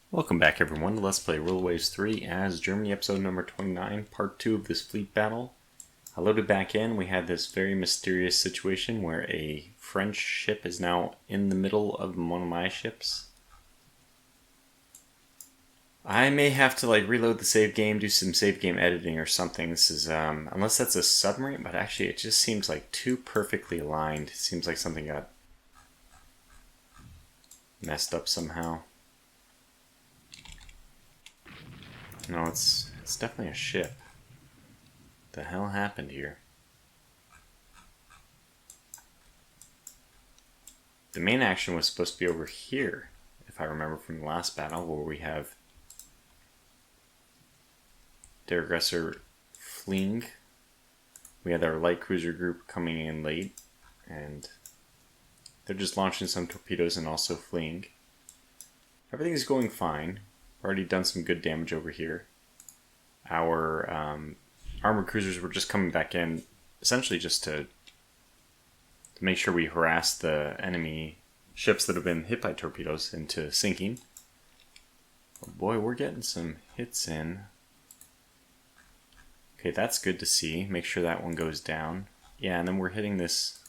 Welcome back everyone to Let's Play World Waves 3 as Germany episode number 29, part 2 of this fleet battle. I loaded back in. We had this very mysterious situation where a French ship is now in the middle of one of my ships. I may have to reload the save game, do some save game editing or something. This is, unless that's a submarine, but actually it just seems like too perfectly aligned. It seems like something got messed up somehow. No, it's definitely a ship. What the hell happened here? The main action was supposed to be over here, if I remember from the last battle, where we have their aggressor fleeing. We had our light cruiser group coming in late, and they're just launching some torpedoes and also fleeing. Everything's going fine. Already done some good damage over here. Our armored cruisers were just coming back in, essentially just to make sure we harass the enemy ships that have been hit by torpedoes into sinking. Oh boy, we're getting some hits in. Okay, that's good to see. Make sure that one goes down. Yeah, and then we're hitting this...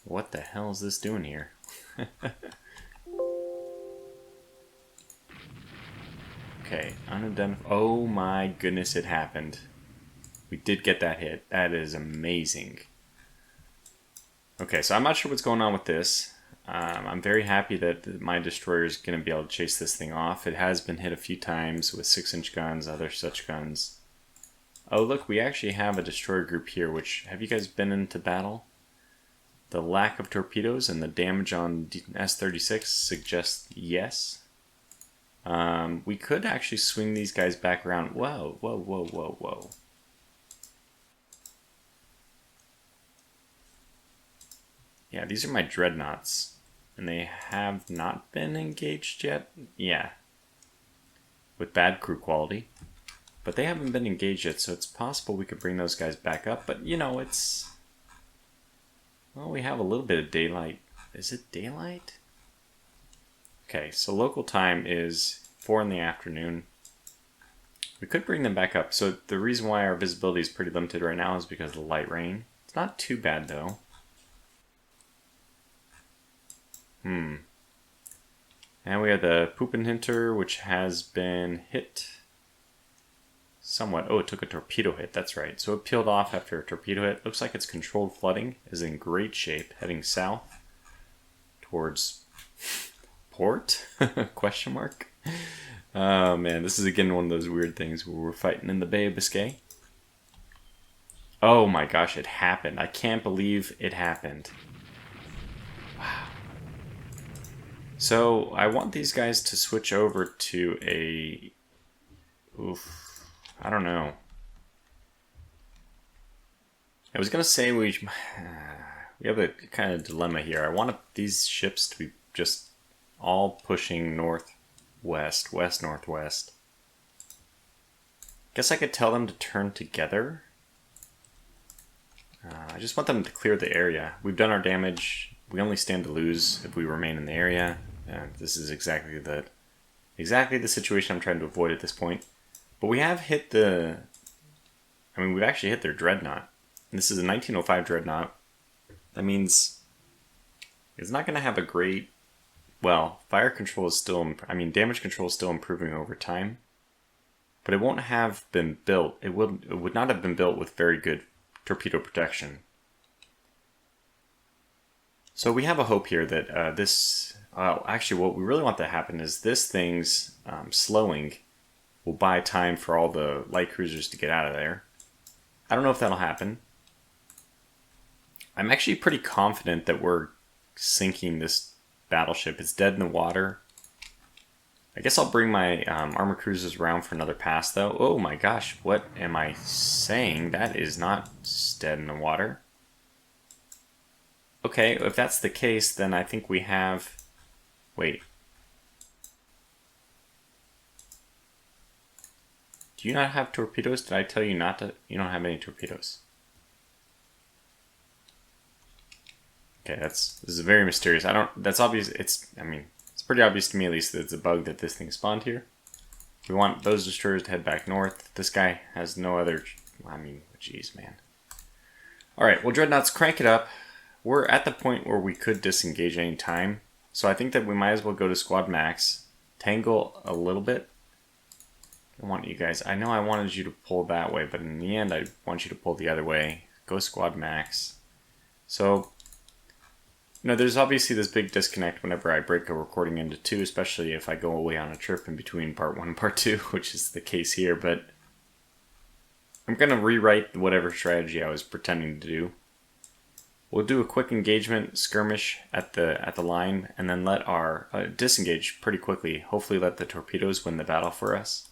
What the hell is this doing here? Okay, unidentified. Oh my goodness, it happened. We did get that hit. That is amazing. Okay, so I'm not sure what's going on with this. I'm very happy that my destroyer is going to be able to chase this thing off. It has been hit a few times with 6-inch guns, other such guns. Oh look, we actually have a destroyer group here, which, have you guys been into battle? The lack of torpedoes and the damage on S-36 suggests yes. We could actually swing these guys back around. Whoa, whoa, whoa, whoa, whoa. Yeah, these are my dreadnoughts. And they have not been engaged yet. Yeah. With bad crew quality. But they haven't been engaged yet, so it's possible we could bring those guys back up. But, you know, it's... Well, we have a little bit of daylight. Is it daylight? Okay, so local time is 4 in the afternoon. We could bring them back up. So the reason why our visibility is pretty limited right now is because of the light rain. It's not too bad though. And we have the Puppenhinter, which has been hit somewhat. Oh, it took a torpedo hit, that's right. So it peeled off after a torpedo hit. Looks like its controlled flooding is in great shape, heading south towards... Port? Question mark? Oh man, this is again one of those weird things where we're fighting in the Bay of Biscay. Oh my gosh, it happened. I can't believe it happened. Wow. So, I want these guys to switch over to a... Oof. I don't know. I was going to say we have a kind of dilemma here. I want these ships to be just... all pushing northwest, west-northwest. Guess I could tell them to turn together. I just want them to clear the area. We've done our damage. We only stand to lose if we remain in the area. This is exactly the situation I'm trying to avoid at this point. But we have hit the... I mean, we've actually hit their dreadnought. And this is a 1905 dreadnought. That means it's not going to have a great... Well, fire control is still, damage control is still improving over time, but it won't have been built. It would not have been built with very good torpedo protection. So we have a hope here that actually what we really want to happen is this thing's slowing will buy time for all the light cruisers to get out of there. I don't know if that'll happen. I'm actually pretty confident that we're sinking this battleship. It's dead in the water. I guess I'll bring my armor cruisers around for another pass though. Oh my gosh, what am I saying? That is not dead in the water. Okay, if that's the case, then I think we have... Wait. Do you not have torpedoes? Did I tell you not to? You don't have any torpedoes. Okay, this is very mysterious. That's obvious. I mean, It's pretty obvious to me, at least, that it's a bug that this thing spawned here. We want those destroyers to head back north. This guy has no other... I mean, jeez, man. Alright, well, Dreadnoughts, crank it up. We're at the point where we could disengage any time. So I think that we might as well go to squad max. Tangle a little bit. I want you guys... I know I wanted you to pull that way, but in the end, I want you to pull the other way. Go squad max. So... You know, there's obviously this big disconnect whenever I break a recording into two, especially if I go away on a trip in between part 1 and part 2, which is the case here, but I'm going to rewrite whatever strategy I was pretending to do. We'll do a quick engagement skirmish at the line, and then let our disengage pretty quickly, hopefully let the torpedoes win the battle for us.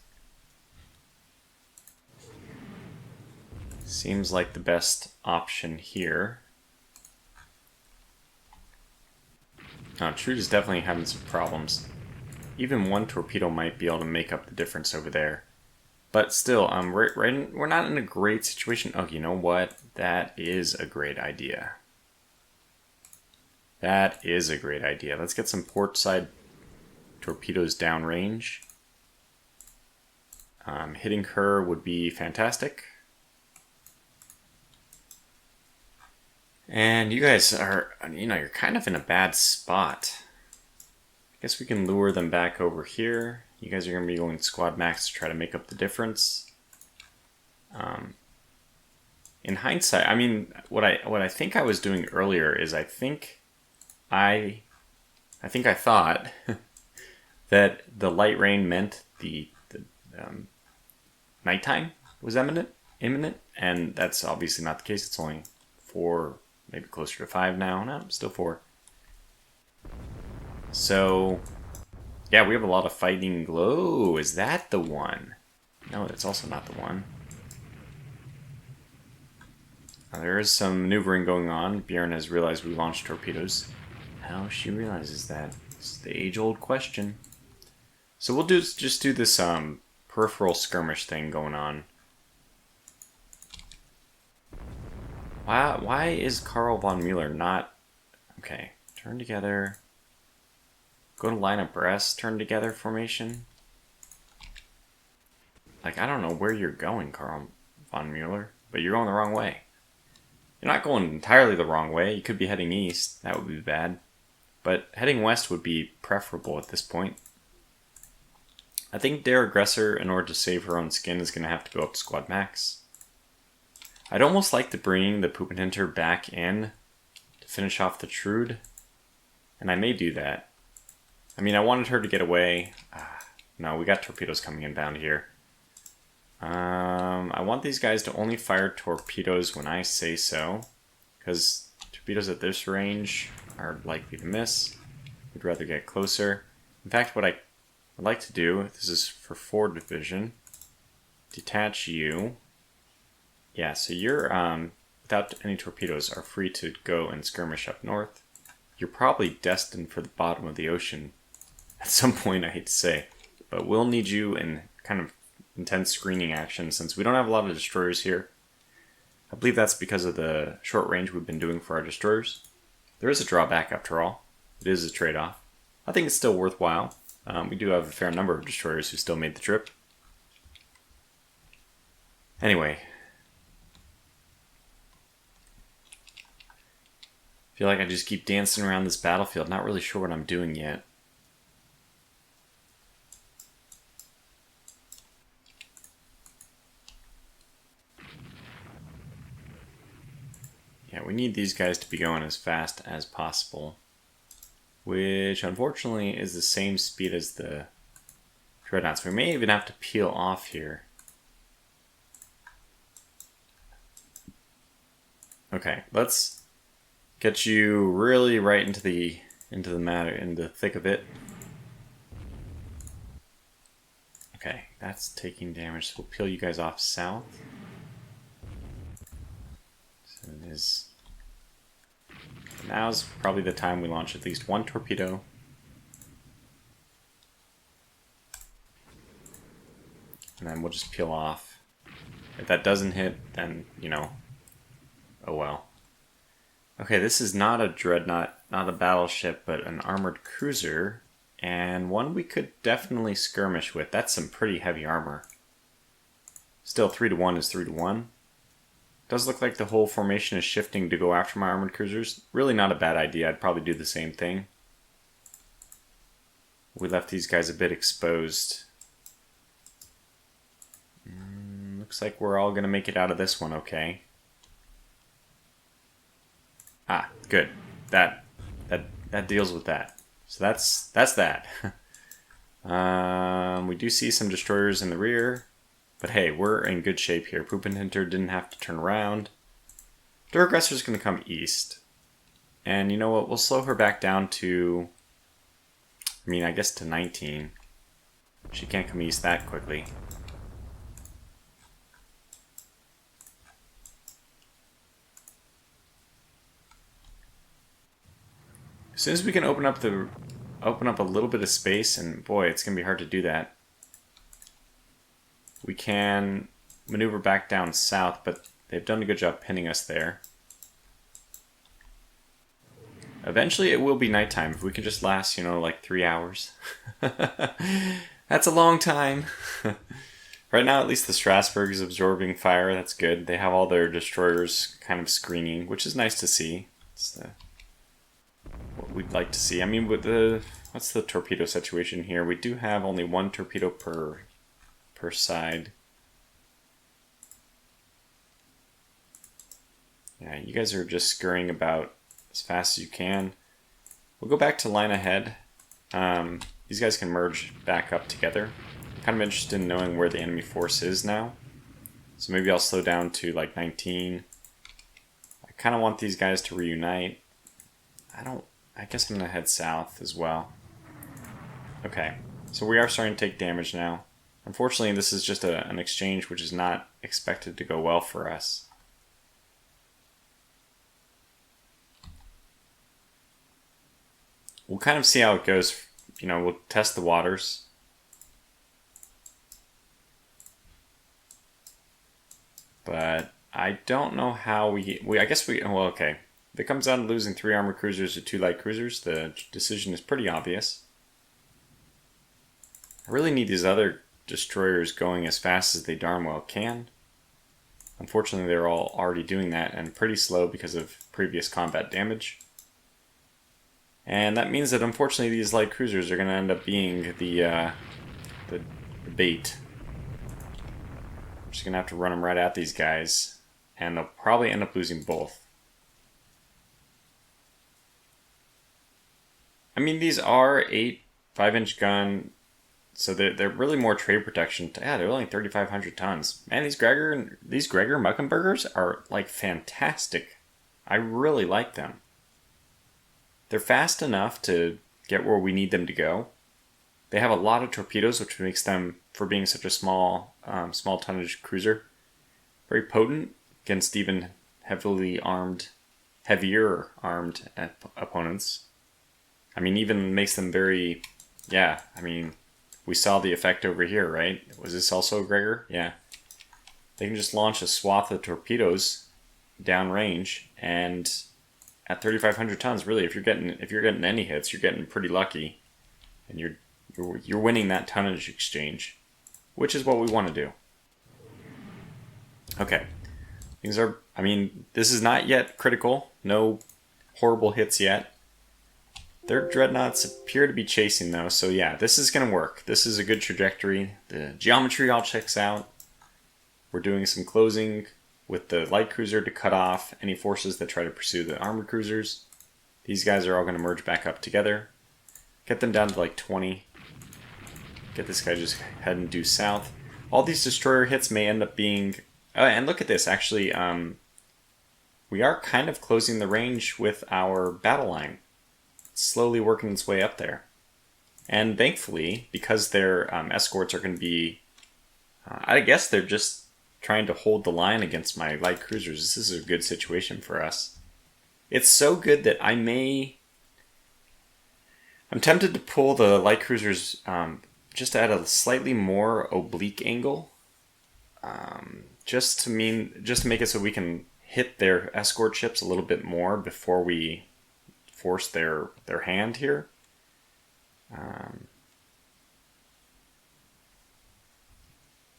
Seems like the best option here. Trude is definitely having some problems. Even one torpedo might be able to make up the difference over there. But still, we're not in a great situation. Oh, you know what? That is a great idea. That is a great idea. Let's get some port side torpedoes downrange. Hitting her would be fantastic. And you guys are, you know, you're kind of in a bad spot. I guess we can lure them back over here. You guys are going to be going squad max to try to make up the difference. In hindsight, I mean, what I think I was doing earlier is I think I thought that the light rain meant the nighttime was imminent, and that's obviously not the case. It's only 4. Maybe closer to 5 now. No, still 4. So, yeah, we have a lot of fighting glow. Is that the one? No, that's also not the one. Now, there is some maneuvering going on. Bjorn has realized we launched torpedoes. How she realizes that? It's the age-old question. So we'll just do this peripheral skirmish thing going on. Why is Karl von Mueller not... Okay, turn together. Go to line abreast, turn together formation. Like, I don't know where you're going, Karl von Mueller, but you're going the wrong way. You're not going entirely the wrong way. You could be heading east. That would be bad. But heading west would be preferable at this point. I think Der Aggressor, in order to save her own skin, is going to have to go up to squad max. I'd almost like to bring the Pupenhinter back in to finish off the Trude, and I may do that. I mean, I wanted her to get away. No, we got torpedoes coming inbound here. I want these guys to only fire torpedoes when I say so, because torpedoes at this range are likely to miss. We'd rather get closer. In fact, what I would like to do, this is for 4 division, detach you. Yeah, so you're, without any torpedoes, are free to go and skirmish up north. You're probably destined for the bottom of the ocean at some point, I hate to say. But we'll need you in kind of intense screening action since we don't have a lot of destroyers here. I believe that's because of the short range we've been doing for our destroyers. There is a drawback after all. It is a trade-off. I think it's still worthwhile. We do have a fair number of destroyers who still made the trip. Anyway. I feel like I just keep dancing around this battlefield, not really sure what I'm doing yet. Yeah, we need these guys to be going as fast as possible. Which, unfortunately, is the same speed as the Dreadnoughts. We may even have to peel off here. Okay, let's get you really right into the thick of it. Okay, that's taking damage, so we'll peel you guys off south. So it is. Now's probably the time we launch at least 1 torpedo. And then we'll just peel off. If that doesn't hit, then, you know, oh well. Okay, this is not a dreadnought, not a battleship, but an armored cruiser and one we could definitely skirmish with. That's some pretty heavy armor. Still, 3-to-1 is 3-to-1. Does look like the whole formation is shifting to go after my armored cruisers. Really not a bad idea. I'd probably do the same thing. We left these guys a bit exposed. Looks like we're all going to make it out of this one okay. Ah, good. That deals with that. So that's that. We do see some destroyers in the rear. But hey, we're in good shape here. Poopin' Hinter didn't have to turn around. Their aggressor's going to come east. And you know what? We'll slow her back down to... I mean, I guess to 19. She can't come east that quickly. As soon as we can open up a little bit of space, and boy, it's going to be hard to do that. We can maneuver back down south, but they've done a good job pinning us there. Eventually it will be nighttime if we can just last, you know, like 3 hours. That's a long time. Right now, at least the Strasbourg is absorbing fire. That's good. They have all their destroyers kind of screening, which is nice to see. It's what we'd like to see. I mean, with what's the torpedo situation here? We do have only one torpedo per side. Yeah, you guys are just scurrying about as fast as you can. We'll go back to line ahead. These guys can merge back up together. I'm kind of interested in knowing where the enemy force is now. So maybe I'll slow down to like 19. I kind of want these guys to reunite. I guess I'm going to head south as well. Okay, so we are starting to take damage now. Unfortunately, this is just an exchange which is not expected to go well for us. We'll kind of see how it goes. You know, we'll test the waters. But I don't know how I guess well, okay. If it comes down to losing 3 armored cruisers to 2 light cruisers, the decision is pretty obvious. I really need these other destroyers going as fast as they darn well can. Unfortunately, they're all already doing that and pretty slow because of previous combat damage. And that means that unfortunately these light cruisers are going to end up being the bait. I'm just going to have to run them right at these guys, and they'll probably end up losing both. I mean, these are 8 5-inch gun. So they're really more trade protection. Yeah, they're only 3,500 tons. Man, these Gregor Muckenbergers are like fantastic. I really like them. They're fast enough to get where we need them to go. They have a lot of torpedoes, which makes them, for being such a small tonnage cruiser, very potent against even heavier armed opponents. I mean, even makes them very, yeah, I mean, we saw the effect over here, right? Was this also Gregor? Yeah. They can just launch a swath of torpedoes downrange, and at 3,500 tons, really, if you're getting any hits, you're getting pretty lucky, and you're winning that tonnage exchange, which is what we want to do. Okay, these are. I mean, this is not yet critical. No horrible hits yet. Their dreadnoughts appear to be chasing though, so yeah, this is going to work. This is a good trajectory. The geometry all checks out. We're doing some closing with the light cruiser to cut off any forces that try to pursue the armored cruisers. These guys are all going to merge back up together. Get them down to like 20. Get this guy just heading due south. All these destroyer hits may end up being... and look at this, actually, we are kind of closing the range with our battle line. Slowly working its way up there. And thankfully, because their escorts are going to be... I guess they're just trying to hold the line against my light cruisers. This is a good situation for us. It's so good that I'm tempted to pull the light cruisers just at a slightly more oblique angle. Just to make it so we can hit their escort ships a little bit more before we force their hand here.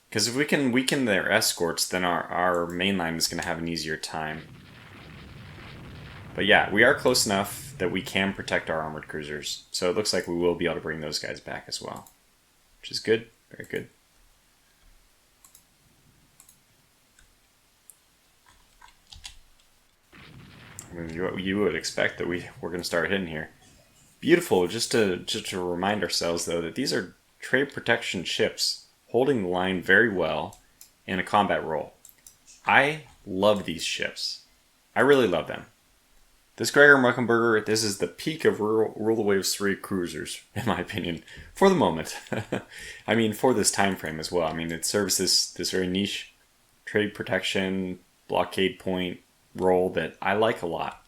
Because if we can weaken their escorts, then our main line is going to have an easier time. But yeah, we are close enough that we can protect our armored cruisers. So it looks like we will be able to bring those guys back as well. Which is good. Very good. I mean, you would expect that we're going to start hitting here. Beautiful. Just to remind ourselves, though, that these are trade protection ships holding the line very well in a combat role. I love these ships. I really love them. This Gregor Muckenberger, this is the peak of Rule of Waves 3 cruisers, in my opinion, for the moment. I mean, for this time frame as well. I mean, it serves this very niche trade protection, blockade point role that I like a lot.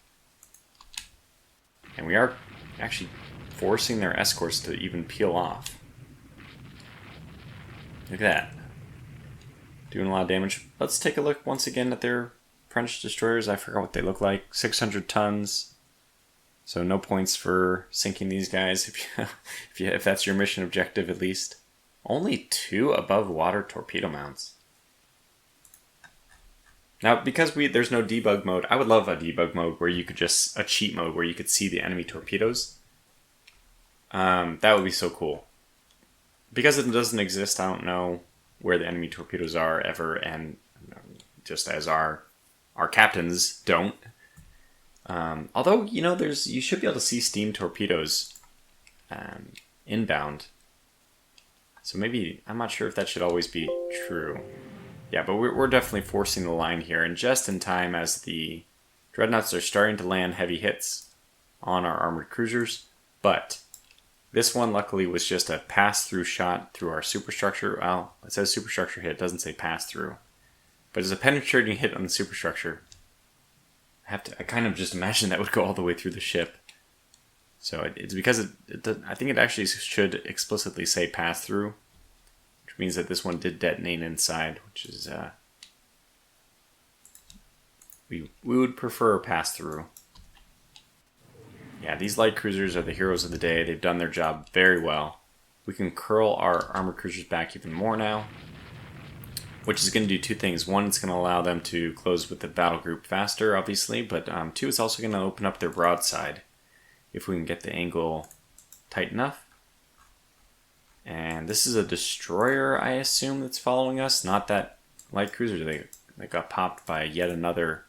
And we are actually forcing their escorts to even peel off. Look at that. Doing a lot of damage. Let's take a look once again at their French destroyers. I forgot what they look like. 600 tons. So no points for sinking these guys if that's your mission objective at least. Only 2 above water torpedo mounts. Now, because there's no debug mode, I would love a debug mode where you could a cheat mode where you could see the enemy torpedoes. That would be so cool. Because it doesn't exist, I don't know where the enemy torpedoes are ever, and just as our captains don't. Although, you know, you should be able to see steam torpedoes inbound. So maybe, I'm not sure if that should always be true. Yeah, but we're definitely forcing the line here, and just in time as the Dreadnoughts are starting to land heavy hits on our armored cruisers. But this one, luckily, was just a pass-through shot through our superstructure. Well, it says superstructure hit, it doesn't say pass-through. But it's a penetrating hit on the superstructure. I kind of just imagine that would go all the way through the ship. So it's because I think it actually should explicitly say pass-through. Which means that this one did detonate inside, which is, we would prefer pass-through. Yeah, these light cruisers are the heroes of the day. They've done their job very well. We can curl our armored cruisers back even more now, which is going to do 2 things. One, it's going to allow them to close with the battle group faster, obviously, but 2, it's also going to open up their broadside if we can get the angle tight enough. And this is a destroyer, I assume, that's following us, not that light cruiser. They got popped by yet another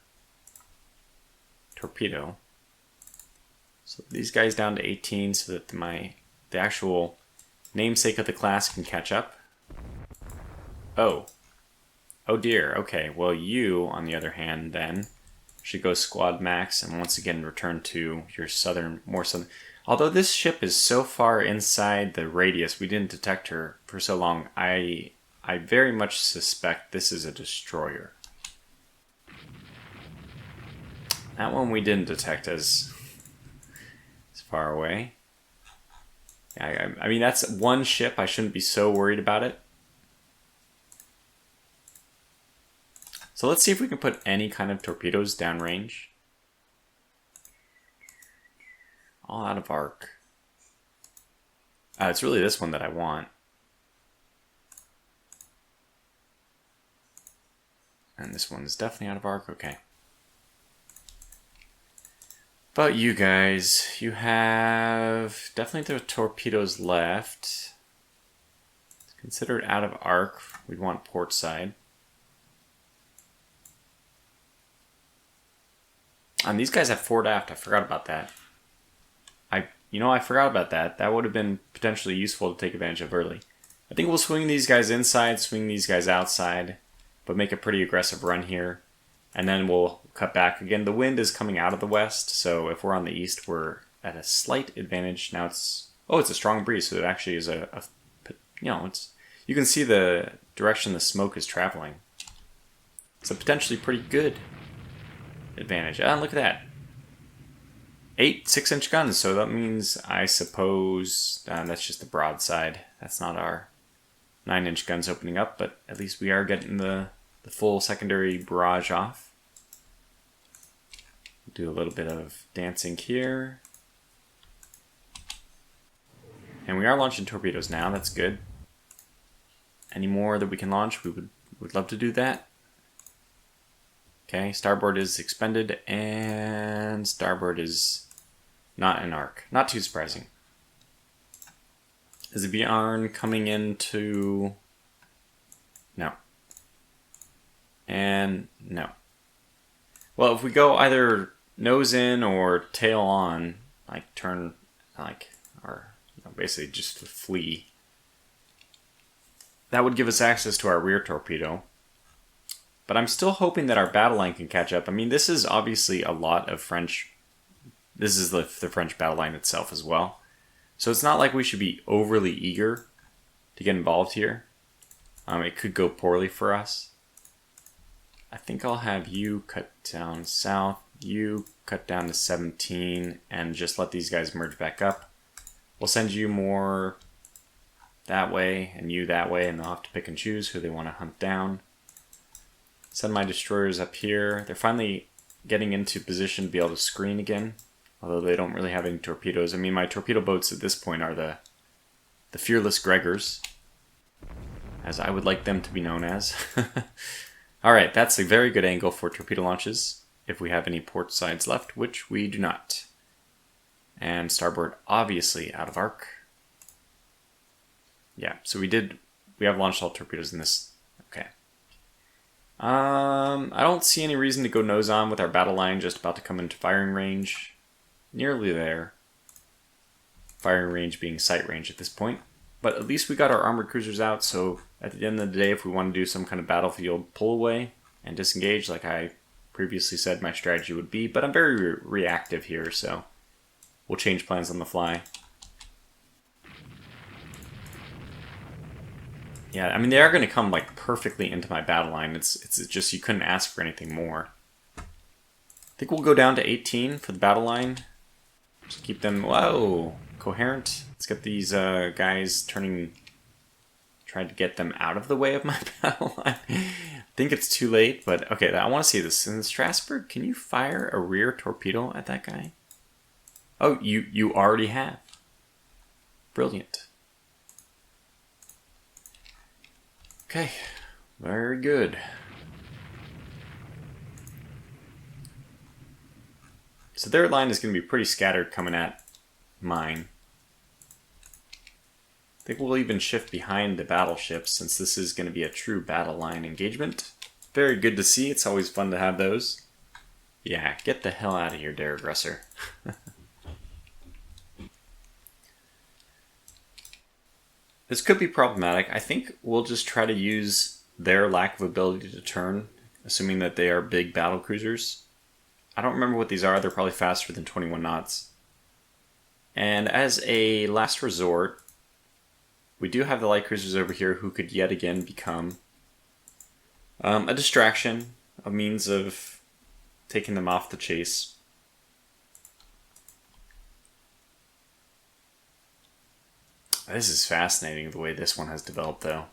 torpedo. So these guys down to 18 so that the actual namesake of the class can catch up. Oh dear. Okay, well you, on the other hand, then should go squad max and once again return to your more southern. Although this ship is so far inside the radius, we didn't detect her for so long, I very much suspect this is a destroyer. That one we didn't detect as far away. I mean, that's one ship. I shouldn't be so worried about it. So let's see if we can put any kind of torpedoes downrange. All out of arc. It's really this one that I want. And this one is definitely out of arc. Okay. But you guys, you have definitely the torpedoes left. Considered out of arc. We'd want port side. And these guys have forward aft. I forgot about that. I forgot about that. That would have been potentially useful to take advantage of early. I think we'll swing these guys inside, swing these guys outside, but make a pretty aggressive run here. And then we'll cut back. Again, the wind is coming out of the west, so if we're on the east, we're at a slight advantage. Now it's a strong breeze, so it actually is you can see the direction the smoke is traveling. It's a potentially pretty good advantage. Look at that. 8 6-inch guns, so that means, I suppose, that's just the broadside. That's not our 9-inch guns opening up, but at least we are getting the full secondary barrage off. Do a little bit of dancing here. And we are launching torpedoes now. That's good. Any more that we can launch, we would love to do that. Okay, starboard is expended, and starboard is not an arc. Not too surprising. Is the Bjorn coming into... No. And no. Well, if we go either nose in or tail on, like turn, like, or basically just flee, that would give us access to our rear torpedo. But I'm still hoping that our battle line can catch up. I mean, this is obviously a lot of French. This is the French battle line itself as well. So it's not like we should be overly eager to get involved here. It could go poorly for us. I think I'll have you cut down south, you cut down to 17, and just let these guys merge back up. We'll send you more that way and you that way, and they'll have to pick and choose who they want to hunt down. Send my destroyers up here. They're finally getting into position to be able to screen again, although they don't really have any torpedoes. I mean, my torpedo boats at this point are the fearless Gregors, as I would like them to be known as. Alright, that's a very good angle for torpedo launches, if we have any port sides left, which we do not. And starboard, obviously, out of arc. Yeah, so we have launched all torpedoes in this. Okay. I don't see any reason to go nose on with our battle line just about to come into firing range. Nearly there. Firing range being sight range at this point. But at least we got our armored cruisers out, so at the end of the day, if we want to do some kind of battlefield pull away and disengage, like I previously said my strategy would be, but I'm very reactive here, so we'll change plans on the fly. Yeah, I mean, they are going to come like perfectly into my battle line. It's just you couldn't ask for anything more. I think we'll go down to 18 for the battle line. Just keep them, whoa, coherent. Let's get these guys trying to get them out of the way of my battle line. I think it's too late, but okay, I want to see this. In Strasbourg, can you fire a rear torpedo at that guy? Oh, you already have. Brilliant. Okay, very good. So their line is going to be pretty scattered coming at mine. I think we'll even shift behind the battleships since this is going to be a true battle line engagement. Very good to see. It's always fun to have those. Yeah, get the hell out of here, dare aggressor. This could be problematic. I think we'll just try to use their lack of ability to turn, assuming that they are big battle cruisers. I don't remember what these are. They're probably faster than 21 knots. And as a last resort, we do have the light cruisers over here who could yet again become a distraction, a means of taking them off the chase. This is fascinating the way this one has developed, though.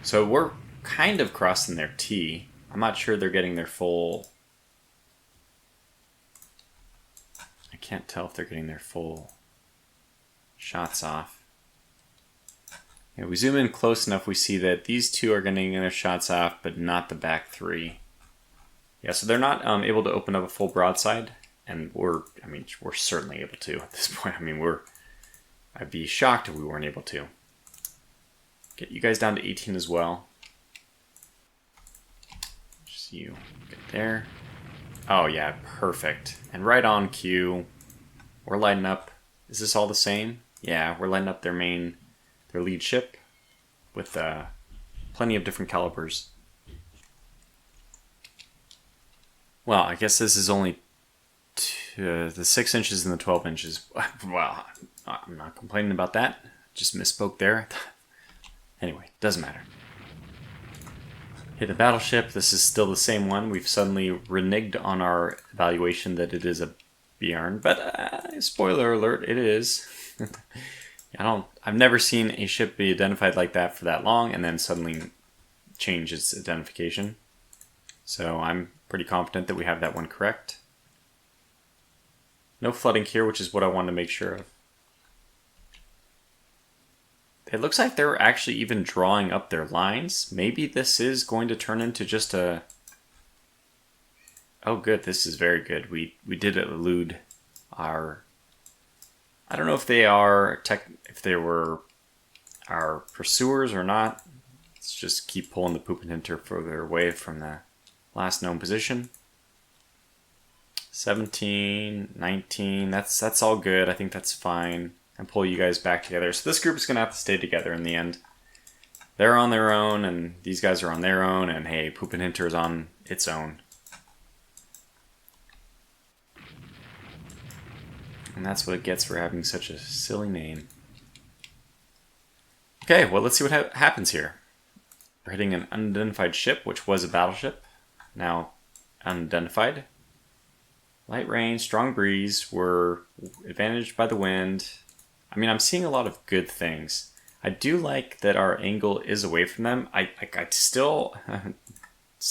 So we're kind of crossing their T. I'm not sure they're getting their full... I can't tell if they're getting their full shots off. Yeah, we zoom in close enough, we see that these two are getting their shots off, but not the back three. Yeah, so they're not able to open up a full broadside. And we're certainly able to at this point. I mean, I'd be shocked if we weren't able to. Get you guys down to 18 as well. Just you get there. Oh yeah, perfect. And right on cue, we're lighting up. Is this all the same? Yeah, we're lighting up their lead ship with plenty of different calibers. Well, I guess this is only the 6 inches and the 12 inches. Well, I'm not complaining about that. Just misspoke there. Anyway, doesn't matter. Hit the battleship. This is still the same one. We've suddenly reneged on our evaluation that it is a Bjorn, but spoiler alert, it is. I've never seen a ship be identified like that for that long and then suddenly change its identification. So I'm pretty confident that we have that one correct. No flooding here, which is what I wanted to make sure of. It looks like they're actually even drawing up their lines. Maybe this is going to turn into just a... Oh, good. This is very good. We did elude our... I don't know if they are if they were our pursuers or not. Let's just keep pulling the Poopinhinter further away from the last known position. 17, 19. That's all good. I think that's fine. And pull you guys back together. So this group is going to have to stay together in the end. They're on their own, and these guys are on their own, and hey, Poopinhinter is on its own. And that's what it gets for having such a silly name. Okay, well, let's see what happens here. We're hitting an unidentified ship, which was a battleship. Now unidentified. Light rain, strong breeze. We're advantaged by the wind. I mean, I'm seeing a lot of good things. I do like that our angle is away from them. I still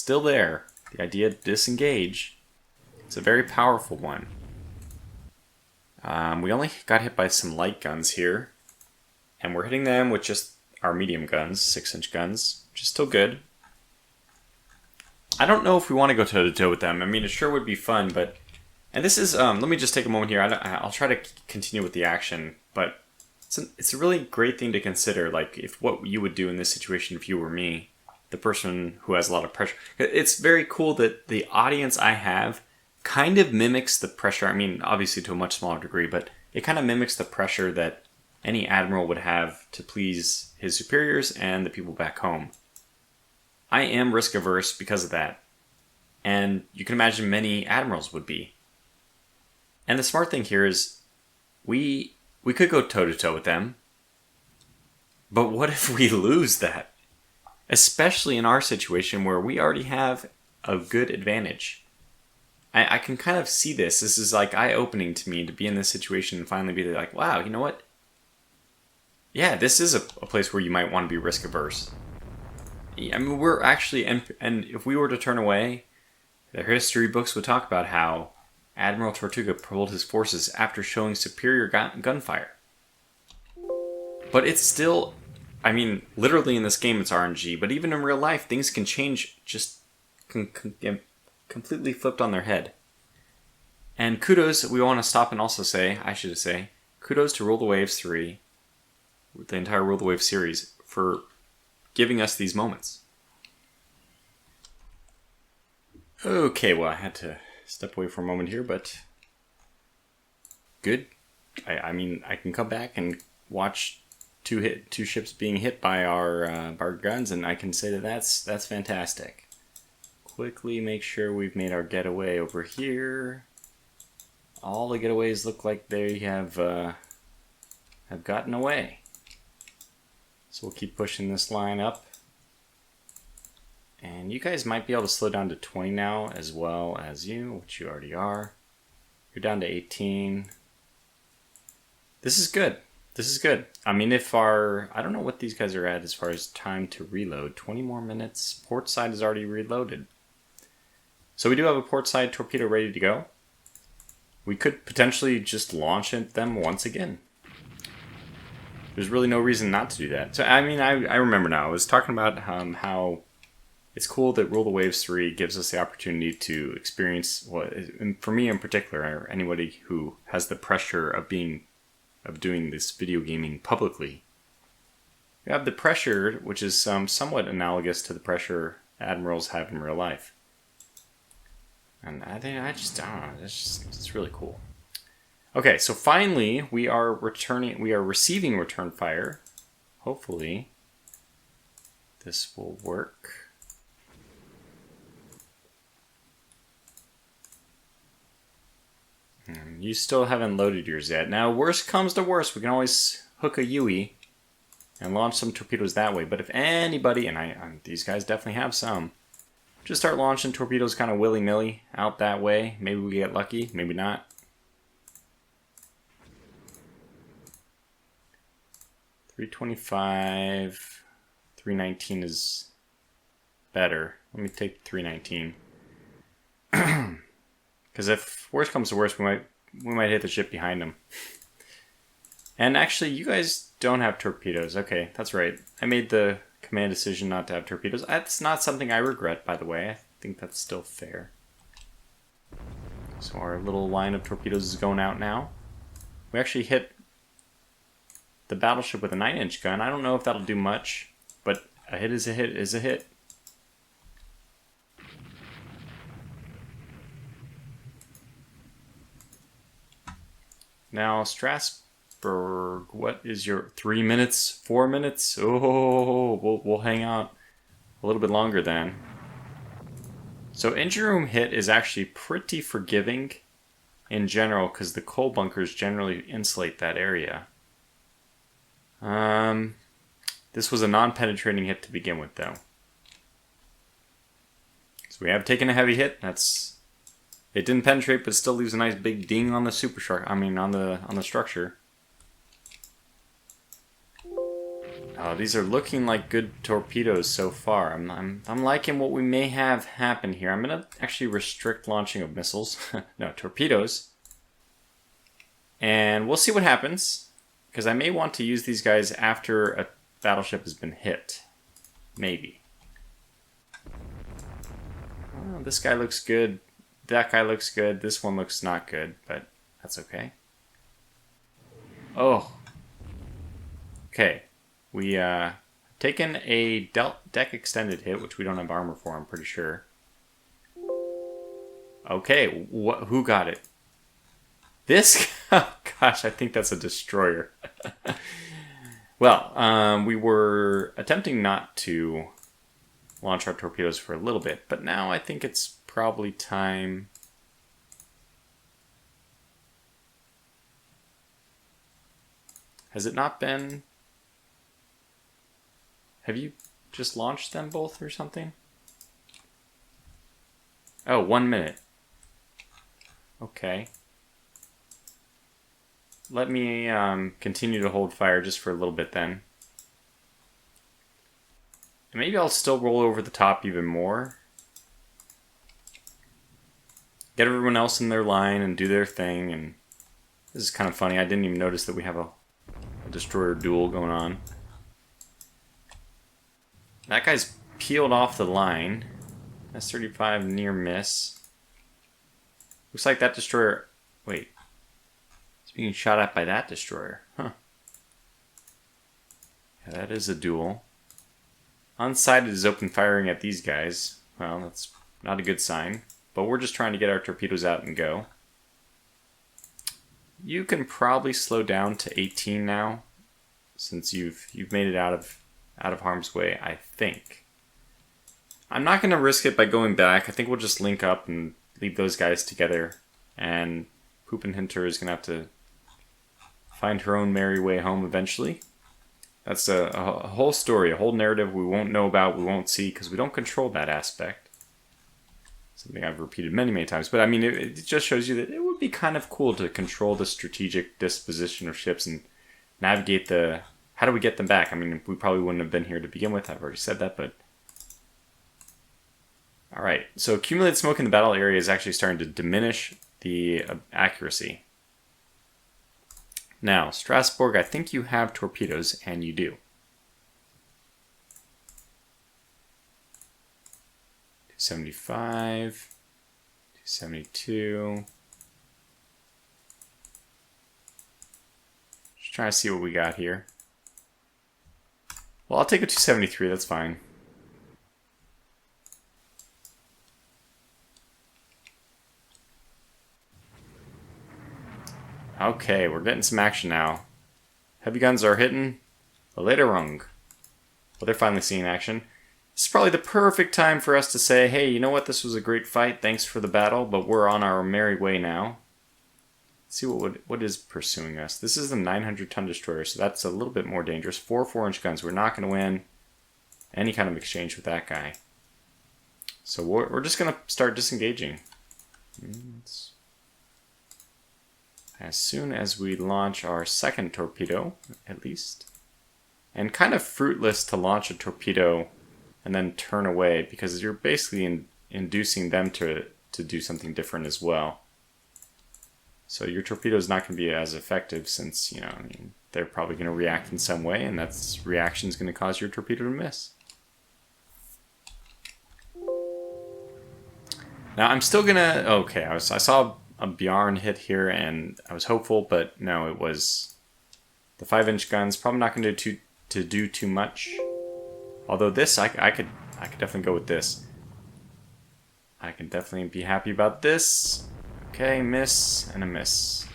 there. The idea to disengage. It's a very powerful one. We only got hit by some light guns here. And we're hitting them with just our medium guns, 6-inch guns, which is still good. I don't know if we want to go toe-to-toe with them. I mean, it sure would be fun, but... And this is, let me just take a moment here. I'll try to continue with the action, but it's a really great thing to consider, like, if what you would do in this situation if you were me, the person who has a lot of pressure. It's very cool that the audience I have kind of mimics the pressure, I mean, obviously to a much smaller degree, but it kind of mimics the pressure that any admiral would have to please his superiors and the people back home. I am risk averse because of that, and you can imagine many admirals would be. And the smart thing here is we could go toe-to-toe with them, but what if we lose that? Especially in our situation where we already have a good advantage. I can kind of see this. This is like eye-opening to me to be in this situation and finally be like, wow, you know what? Yeah, this is a place where you might want to be risk-averse. I mean, we're actually, and if we were to turn away, their history books would talk about how Admiral Tortuga pulled his forces after showing superior gunfire. But it's still, I mean, literally in this game it's RNG, but even in real life, things can change, just completely flipped on their head. And kudos, we want to stop and also say, I should say, kudos to Rule the Waves 3, the entire Rule the Waves series, for giving us these moments. Okay, well, I had to step away for a moment here, but good. I mean, I can come back and watch two ships being hit by our guns, and I can say that that's fantastic. Quickly make sure we've made our getaway over here. All the getaways look like they have gotten away. So we'll keep pushing this line up. And you guys might be able to slow down to 20 now, as well as you, which you already are. You're down to 18. This is good. This is good. I mean, if I don't know what these guys are at as far as time to reload. 20 more minutes. Port side is already reloaded. So we do have a port side torpedo ready to go. We could potentially just launch at them once again. There's really no reason not to do that. So, I mean, I remember now. I was talking about how it's cool that Rule the Waves 3 gives us the opportunity to experience, well, for me in particular, or anybody who has the pressure of doing this video gaming publicly. You have the pressure, which is somewhat analogous to the pressure admirals have in real life. And I don't know, it's really cool. Okay, so finally we are receiving return fire. Hopefully this will work. You still haven't loaded yours yet. Now, worst comes to worst, we can always hook a Yui and launch some torpedoes that way. But if anybody, and these guys definitely have some, just start launching torpedoes kind of willy-nilly out that way. Maybe we get lucky, maybe not. .325, 319 is better. Let me take 319. Because if worst comes to worst, we might we might hit the ship behind them. And actually, you guys don't have torpedoes. Okay, that's right. I made the command decision not to have torpedoes. That's not something I regret, by the way. I think that's still fair. So our little line of torpedoes is going out now. We actually hit the battleship with a 9-inch gun. I don't know if that'll do much, but a hit is a hit is a hit. Now, Strasbourg, what is your 3 minutes, 4 minutes? Oh, we'll hang out a little bit longer then. So engine room hit is actually pretty forgiving in general because the coal bunkers generally insulate that area. This was a non-penetrating hit to begin with, though. So we have taken a heavy hit. It didn't penetrate, but still leaves a nice big ding on the superstructure. I mean, on the structure. Oh, these are looking like good torpedoes so far. I'm liking what we may have happen here. I'm gonna actually restrict launching of missiles. No, torpedoes. And we'll see what happens, because I may want to use these guys after a battleship has been hit. Maybe. Oh, this guy looks good. That guy looks good. This one looks not good, but that's okay. Oh. Okay. We taken a deck extended hit, which we don't have armor for, I'm pretty sure. Okay, who got it? This? Oh, gosh, I think that's a destroyer. Well, we were attempting not to launch our torpedoes for a little bit, but now I think it's probably time. Has it not been? Have you just launched them both or something? Oh, 1 minute. Okay. Let me continue to hold fire just for a little bit then. And maybe I'll still roll over the top even more. Get everyone else in their line and do their thing. And this is kind of funny. I didn't even notice that we have a destroyer duel going on. That guy's peeled off the line. S-35 near miss. Looks like that destroyer... Wait. It's being shot at by that destroyer. Huh. Yeah, that is a duel. Unsighted is open firing at these guys. Well, that's not a good sign. But we're just trying to get our torpedoes out and go. You can probably slow down to 18 now, since you've made it out of harm's way, I think. I'm not going to risk it by going back. I think we'll just link up and leave those guys together. And Puppenhinter is going to have to find her own merry way home eventually. That's a whole story, a whole narrative we won't know about, we won't see, because we don't control that aspect. Something I've repeated many, many times. But I mean, it just shows you that it would be kind of cool to control the strategic disposition of ships and navigate the... How do we get them back? I mean, we probably wouldn't have been here to begin with. I've already said that, but... Alright, so accumulated smoke in the battle area is actually starting to diminish the accuracy. Now, Strasbourg, I think you have torpedoes, and you do. 275, 272. Just trying to see what we got here. Well, I'll take a 273, that's fine. Okay, we're getting some action now. Heavy guns are hitting the later rung. Well, they're finally seeing action. This is probably the perfect time for us to say, hey, you know what, this was a great fight, thanks for the battle, but we're on our merry way now. Let's see what is pursuing us. This is the 900-ton destroyer, so that's a little bit more dangerous. 4 4-inch guns. We're not going to win any kind of exchange with that guy. So we're just going to start disengaging. As soon as we launch our second torpedo, at least. And kind of fruitless to launch a torpedo and then turn away, because you're basically inducing them to do something different as well. So your torpedo is not going to be as effective since, you know, I mean, they're probably going to react in some way, and that reaction is going to cause your torpedo to miss. Now I'm still going to... Okay, I saw a Bjarn hit here, and I was hopeful, but no, it was the 5-inch guns. Probably not going to do too much. Although this, I could definitely go with this. I can definitely be happy about this. Okay, miss and a miss.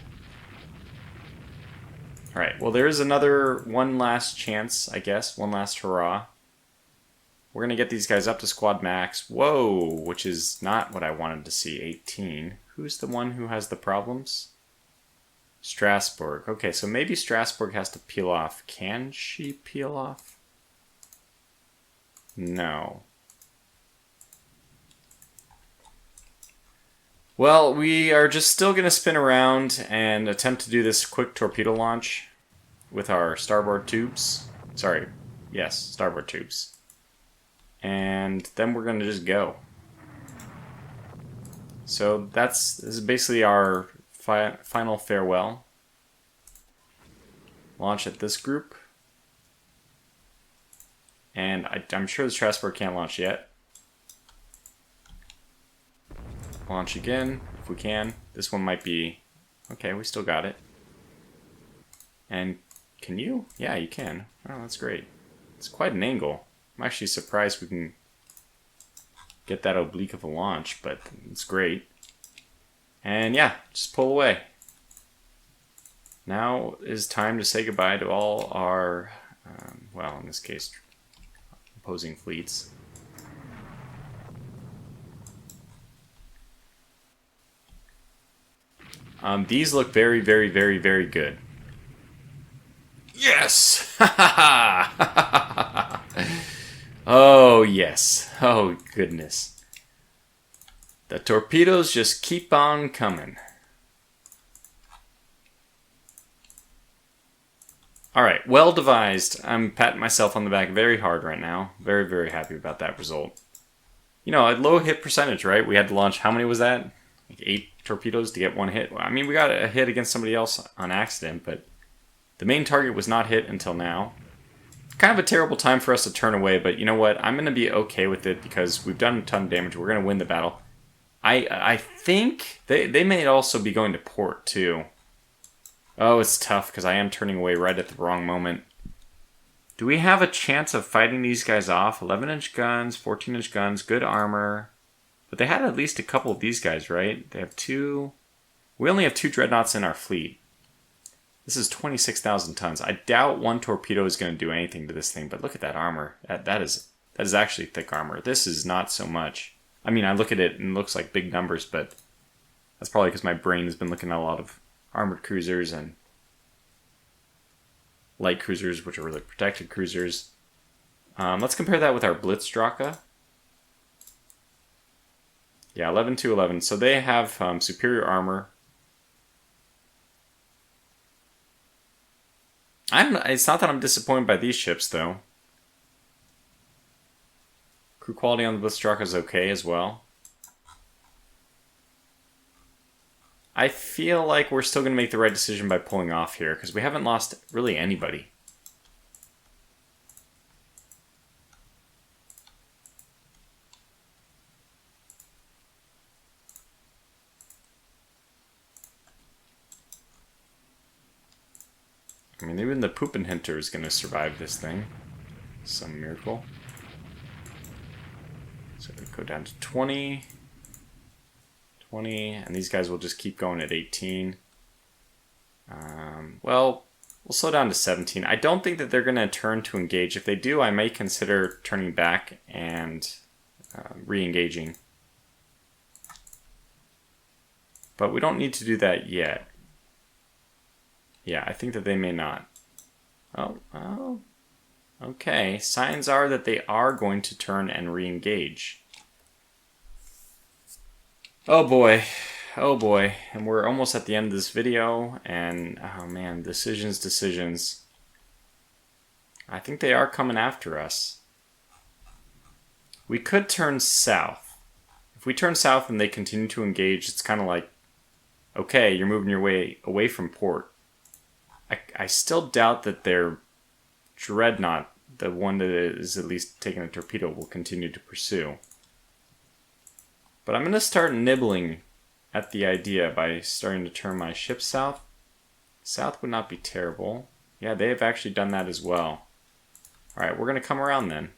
Alright, well there is one last chance, I guess. One last hurrah. We're going to get these guys up to squad max. Whoa, which is not what I wanted to see. 18. Who's the one who has the problems? Strasbourg. Okay, so maybe Strasbourg has to peel off. Can she peel off? No. Well, we are just still going to spin around and attempt to do this quick torpedo launch with our starboard tubes. Sorry, yes, starboard tubes. And then we're going to just go. So this is basically our final farewell. Launch at this group. And I'm sure the Strasbourg can't launch yet. Launch again, if we can. This one might be... Okay, we still got it. And can you? Yeah, you can. Oh, that's great. It's quite an angle. I'm actually surprised we can get that oblique of a launch, but it's great. And yeah, just pull away. Now is time to say goodbye to all our, well, in this case, opposing fleets. These look very, very, very, very good. Yes! Oh, yes. Oh, goodness. The torpedoes just keep on coming. Alright, well devised. I'm patting myself on the back very hard right now. Very, very happy about that result. You know, a low hit percentage, right? We had to launch, how many was that? Like 8 torpedoes to get 1 hit. I mean, we got a hit against somebody else on accident, but the main target was not hit until now. Kind of a terrible time for us to turn away, but you know what? I'm going to be okay with it because we've done a ton of damage. We're going to win the battle. I think they may also be going to port, too. Oh, it's tough because I am turning away right at the wrong moment. Do we have a chance of fighting these guys off? 11-inch guns, 14-inch guns, good armor. But they had at least a couple of these guys, right? They have 2... We only have 2 dreadnoughts in our fleet. This is 26,000 tons. I doubt 1 torpedo is going to do anything to this thing, but look at that armor. That is actually thick armor. This is not so much. I mean, I look at it and it looks like big numbers, but that's probably because my brain has been looking at a lot of armored cruisers and light cruisers, which are really protected cruisers. Let's compare that with our Blitzdrache. Yeah, 11 to 11. So they have superior armor. It's not that I'm disappointed by these ships, though. Crew quality on the Blitzdrache is okay as well. I feel like we're still going to make the right decision by pulling off here, because we haven't lost really anybody. I mean, even the Puppenhinter is going to survive this thing. Some miracle. So we go down to 20. 20, and these guys will just keep going at 18. Well, we'll slow down to 17. I don't think that they're going to turn to engage. If they do, I may consider turning back and re-engaging. But we don't need to do that yet. Yeah, I think that they may not. Oh, okay. Signs are that they are going to turn and re-engage. Oh boy, and we're almost at the end of this video, and oh man, decisions. I think they are coming after us. We could turn south. If we turn south and they continue to engage, it's kind of like okay, you're moving your way away from port. I still doubt that their Dreadnought, the one that is at least taking a torpedo, will continue to pursue. But I'm going to start nibbling at the idea by starting to turn my ship south. South would not be terrible. Yeah, they have actually done that as well. Alright, we're going to come around then.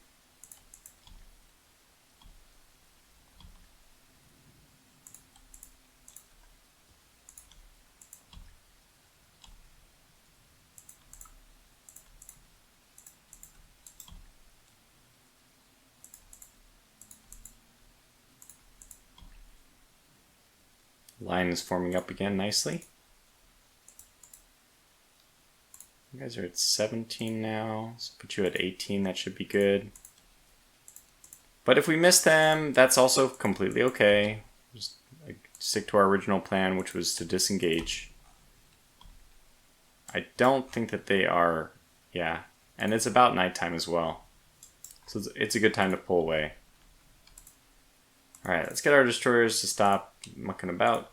Line is forming up again nicely. You guys are at 17 now, so put you at 18, that should be good. But if we miss them, that's also completely okay. Just stick to our original plan, which was to disengage. I don't think that they are, yeah, and it's about nighttime as well. So it's a good time to pull away. Alright, let's get our destroyers to stop mucking about.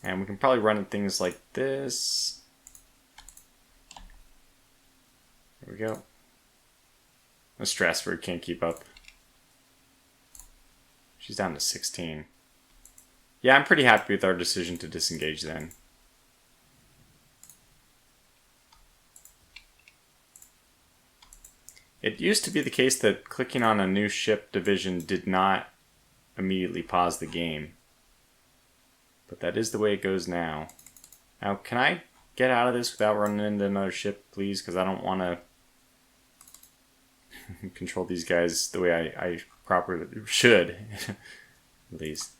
And we can probably run things like this. There we go. The Strasbourg can't keep up. She's down to 16. Yeah, I'm pretty happy with our decision to disengage then. It used to be the case that clicking on a new ship division did not immediately pause the game. But that is the way it goes now. Now, can I get out of this without running into another ship, please? Because I don't want to control these guys the way I properly should, at least.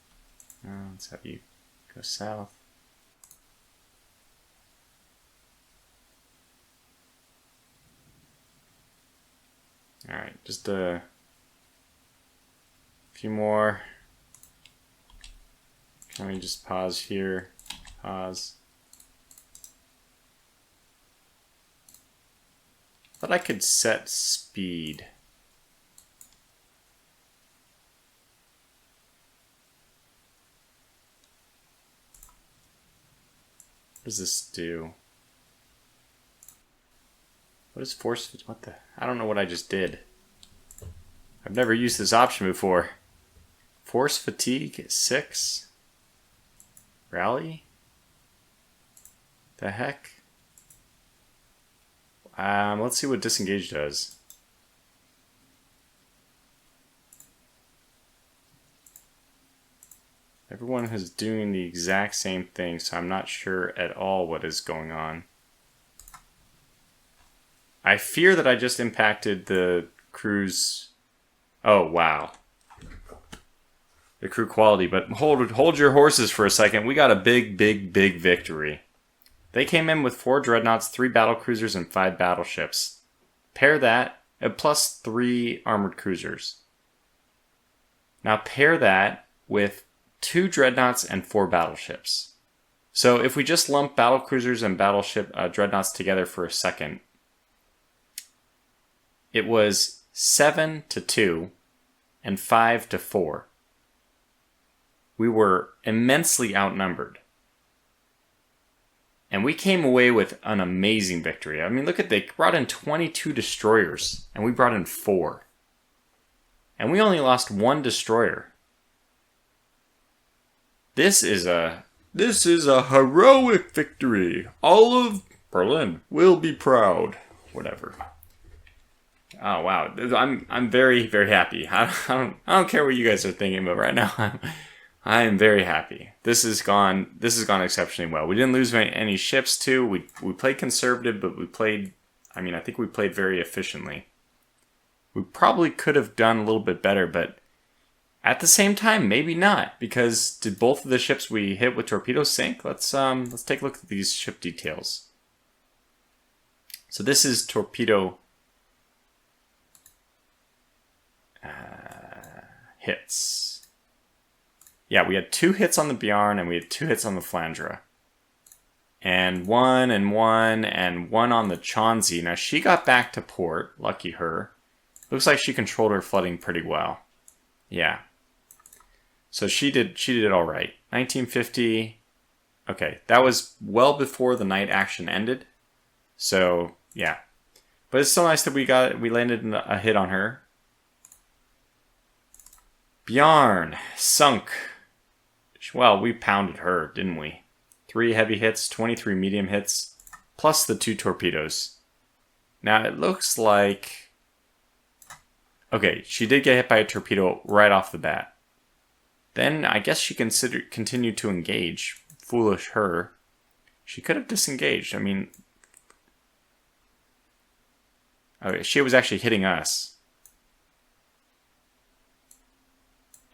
Let's have you go south. Alright, just a few more. Can we just pause here? Pause. Thought I could set speed. What does this do? What is force? What the? I don't know what I just did. I've never used this option before. Force fatigue 6. Rally? The heck? Let's see what disengage does. Everyone is doing the exact same thing, so I'm not sure at all what is going on. I fear that I just impacted the crew's... Oh, wow. The crew quality, but hold your horses for a second. We got a big victory. They came in with 4 dreadnoughts, 3 battlecruisers, and 5 battleships. Pair that, plus 3 armored cruisers. Now pair that with 2 dreadnoughts and 4 battleships. So if we just lump battlecruisers and battleship dreadnoughts together for a second, it was 7-2 and 5-4. We were immensely outnumbered. And we came away with an amazing victory. I mean, look at, they brought in 22 destroyers, and we brought in 4. And we only lost 1 destroyer. This is a heroic victory. All of Berlin will be proud. Whatever. Oh wow, I'm very happy. I don't care what you guys are thinking, but right now I am very happy. This has gone exceptionally well. We didn't lose any ships too. We played conservative, but we played. I mean, I think we played very efficiently. We probably could have done a little bit better, but at the same time, maybe not, because did both of the ships we hit with torpedoes sink? Let's take a look at these ship details. So this is torpedo hits. Yeah, we had 2 hits on the Bjarne and we had 2 hits on the Flandre. And 1 and 1 and 1 on the Chauncey. Now she got back to port, lucky her. Looks like she controlled her flooding pretty well. Yeah. So she did it all right. 1950. Okay, that was well before the night action ended. So yeah, but it's still nice that we landed a hit on her. Bjarn sunk. Well, we pounded her, didn't we? 3 heavy hits, 23 medium hits, plus the 2 torpedoes. Now it looks like... Okay, she did get hit by a torpedo right off the bat. Then I guess she continued to engage. Foolish her. She could have disengaged. I mean... Okay, she was actually hitting us.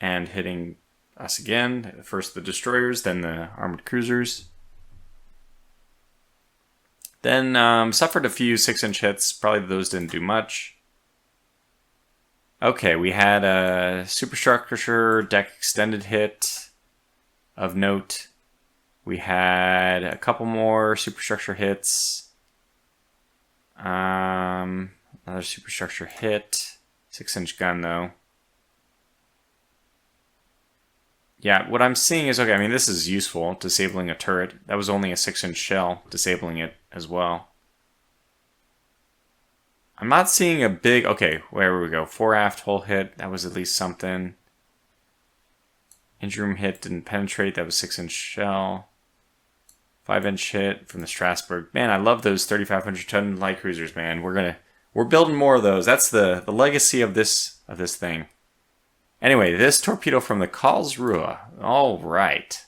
And hitting us again. First the destroyers, then the armored cruisers. Then suffered a few 6-inch hits. Probably those didn't do much. Okay, we had a superstructure deck extended hit of note. We had a couple more superstructure hits. Another superstructure hit. 6-inch gun though. Yeah, what I'm seeing is, okay, I mean, this is useful, disabling a turret. That was only a 6-inch shell, disabling it as well. I'm not seeing a big... Okay, where we go? 4 aft hull hit. That was at least something. Engine room hit didn't penetrate. That was 6-inch shell. 5-inch hit from the Strasbourg. Man, I love those 3,500-ton light cruisers, man. We're building more of those. That's the legacy of this thing. Anyway, this torpedo from the Karlsruhe. All right.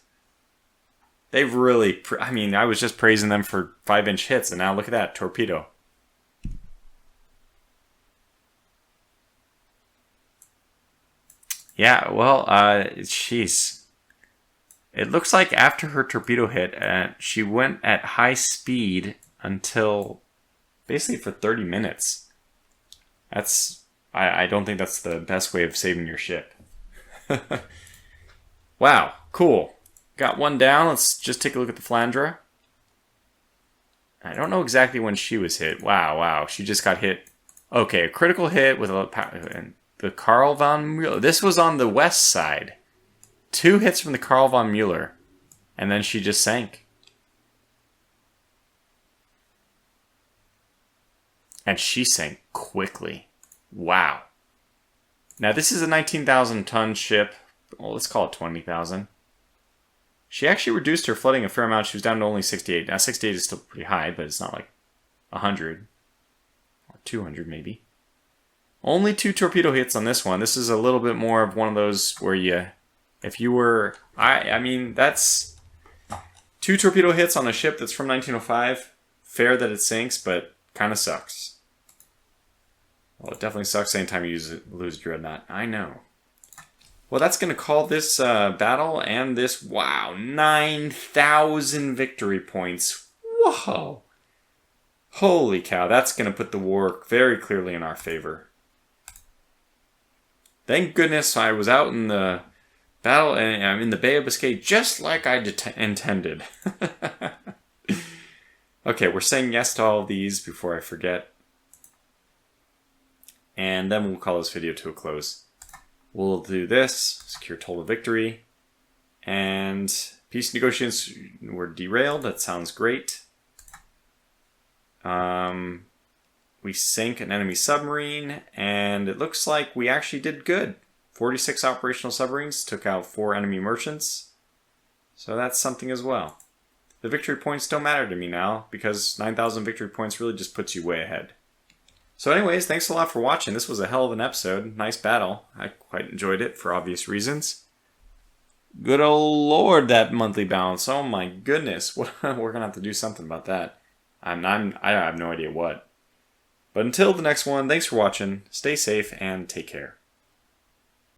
They've really... I mean, I was just praising them for 5-inch hits, and now look at that torpedo. Yeah, well, jeez. It looks like after her torpedo hit, she went at high speed until basically for 30 minutes. That's... I don't think that's the best way of saving your ship. Wow, cool. Got one down. Let's just take a look at the Flandre. I don't know exactly when she was hit. Wow. She just got hit. Okay, a critical hit with the Karl von Müller. This was on the west side. 2 hits from the Karl von Müller. And then she just sank. And she sank quickly. Wow. Now this is a 19,000-ton ship. Well, let's call it 20,000. She actually reduced her flooding a fair amount. She was down to only 68. Now 68 is still pretty high, but it's not like 100. Or 200 maybe. Only 2 torpedo hits on this one. This is a little bit more of one of those where if you were... I mean, that's 2 torpedo hits on a ship that's from 1905. Fair that it sinks, but kind of sucks. Well, it definitely sucks anytime you lose Dreadnought. I know. Well, that's going to call this battle and this... Wow, 9,000 victory points. Whoa. Holy cow, that's going to put the war very clearly in our favor. Thank goodness I was out in the battle and I'm in the Bay of Biscay just like I intended. Okay, we're saying yes to all of these before I forget. And then we'll call this video to a close. We'll do this, secure total victory, and peace negotiations were derailed. That sounds great. We sank an enemy submarine, and it looks like we actually did good. 46 operational submarines, took out 4 enemy merchants. So that's something as well. The victory points don't matter to me now, because 9,000 victory points really just puts you way ahead. So anyways, thanks a lot for watching. This was a hell of an episode. Nice battle. I quite enjoyed it for obvious reasons. Good old lord, that monthly balance. Oh my goodness. We're going to have to do something about that. I have no idea what. But until the next one, thanks for watching. Stay safe and take care.